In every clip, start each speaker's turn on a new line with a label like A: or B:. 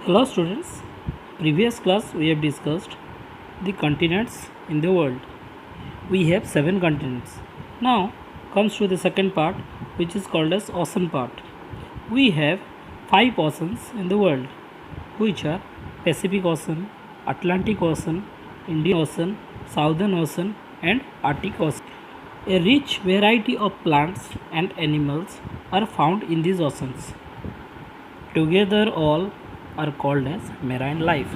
A: Hello students, previous class we have discussed the continents in the world. We have 7 continents. Now comes to the second part, which is called as ocean part. We have 5 oceans in the world, which are Pacific Ocean, Atlantic Ocean, Indian Ocean, Southern Ocean and Arctic Ocean. A rich variety of plants and animals are found in these oceans. Together all are called as marine life.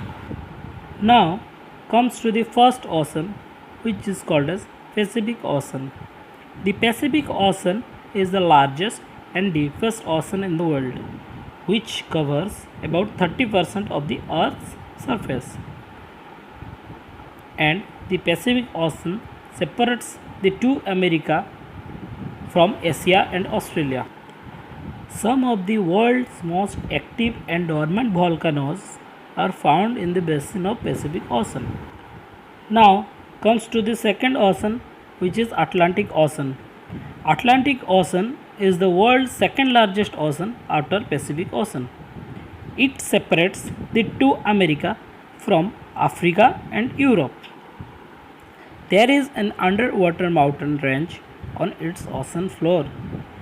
A: Now comes to the first ocean, which is called as Pacific Ocean. The Pacific Ocean is the largest and deepest ocean in the world, which covers about 30% of the Earth's surface. And the Pacific Ocean separates the two America from Asia and Australia. Some of the world's most active and dormant volcanoes are found in the basin of Pacific Ocean. Now comes to the second ocean, which is Atlantic Ocean. Atlantic Ocean is the world's second largest ocean after Pacific Ocean. It separates the two America from Africa and Europe. There is an underwater mountain range on its ocean floor,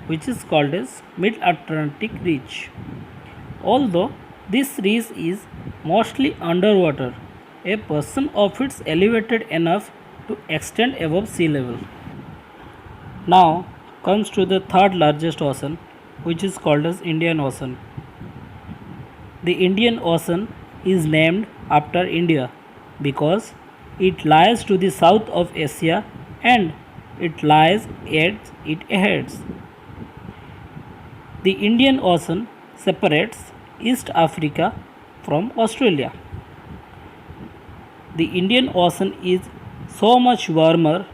A: which is called as Mid-Atlantic Ridge. Although this ridge is mostly underwater, a portion of it is elevated enough to extend above sea level. Now comes to the third largest ocean, which is called as Indian Ocean. The Indian Ocean is named after India because it lies to the south of Asia and it lies at its heads. The Indian Ocean separates East Africa from Australia. The Indian Ocean is so much warmer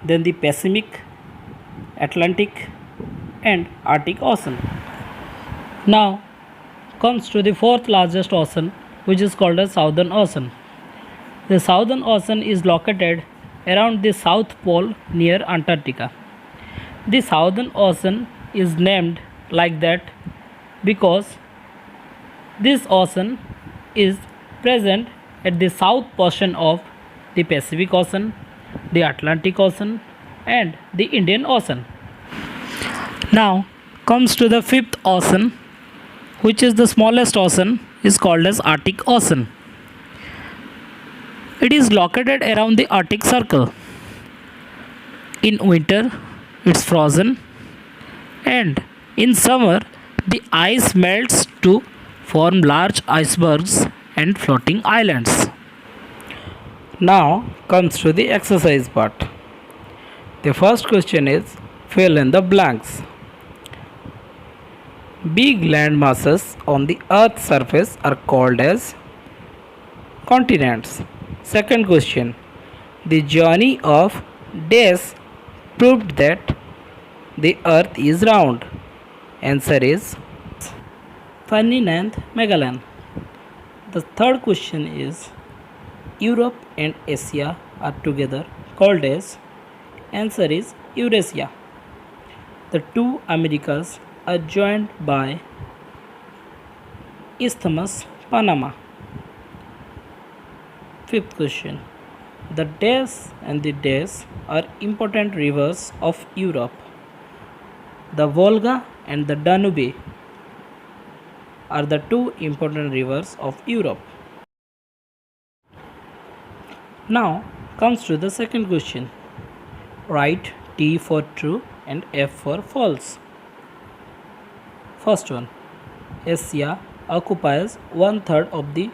A: than the Pacific, Atlantic and Arctic Ocean. Now comes to the fourth largest ocean, which is called as Southern Ocean. The Southern Ocean is located around the South Pole near Antarctica. The Southern Ocean is named like that because this ocean is present at the south portion of the Pacific Ocean, the Atlantic Ocean and the Indian Ocean. Now comes to the fifth ocean, which is the smallest ocean, is called as Arctic Ocean. It is located around the Arctic Circle. In winter it's frozen and in summer the ice melts to form large icebergs and floating islands. Now comes to the exercise part. The first question is fill in the blanks. Big land masses on the earth's surface are called as continents. Second question. The journey of days proved that the earth is round. Answer is Ferdinand Magellan. The third question is Europe and Asia are together called as. Answer is Eurasia. The two Americas are joined by Isthmus Panama. Fifth question. The Dace and the Dace are important rivers of Europe. The Volga and the Danube are the two important rivers of Europe. Now comes to the second question. Write T for true and F for false. First one. Asia occupies 1/3 of the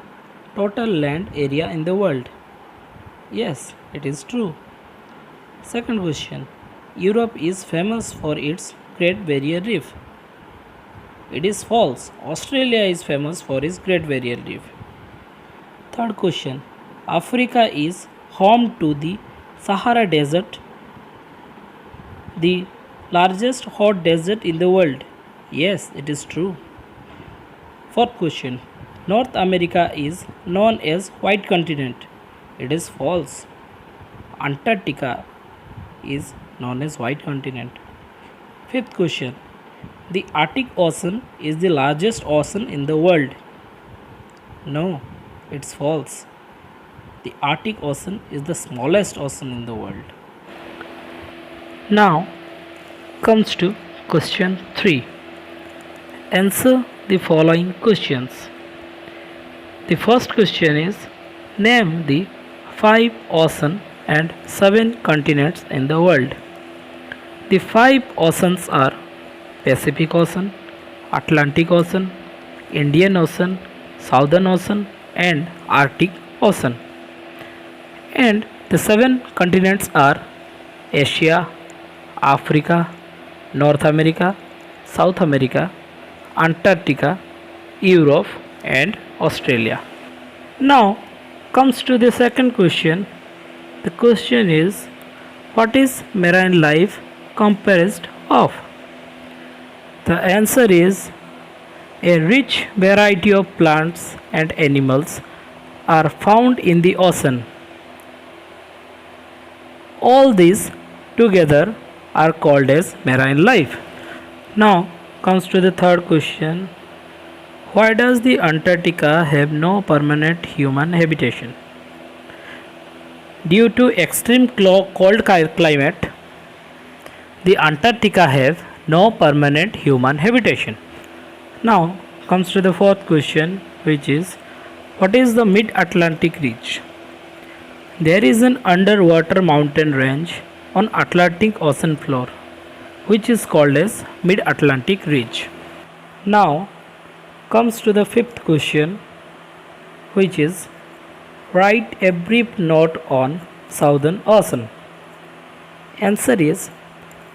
A: total land area in the world. Yes, it is true. Second question. Europe is famous for its Great Barrier Reef. It is false. Australia is famous for its Great Barrier Reef. Third question. Africa is home to the Sahara Desert, the largest hot desert in the world. Yes, it is true. Fourth question. North America is known as white continent. It is false. Antarctica is known as white continent. Fifth question. The Arctic Ocean is the largest ocean in the world. No, it's false. The Arctic Ocean is the smallest ocean in the world. Now comes to question 3. Answer the following questions. The first question is, name the 5 oceans and 7 continents in the world. The 5 oceans are Pacific Ocean, Atlantic Ocean, Indian Ocean, Southern Ocean and Arctic Ocean. And the 7 continents are Asia, Africa, North America, South America, Antarctica, Europe and Australia. Now comes to the second question. The question is, what is marine life comprised of? The answer is, a rich variety of plants and animals are found in the ocean. All these together are called as marine life. Now comes to the third question. Why does the Antarctica have no permanent human habitation? Due to extreme cold climate, the Antarctica have no permanent human habitation. Now comes to the fourth question, which is, what is the Mid-Atlantic Ridge? There is an underwater mountain range on Atlantic Ocean floor, which is called as Mid-Atlantic Ridge. Now comes to the fifth question, which is, write a brief note on Southern Ocean. Answer is,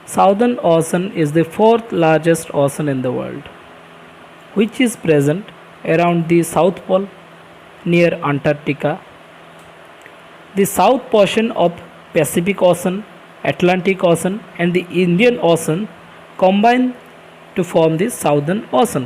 A: Southern Ocean is the fourth largest ocean in the world, which is present around the South Pole near Antarctica. The south portion of Pacific Ocean, Atlantic Ocean and the Indian Ocean combine to form the Southern Ocean.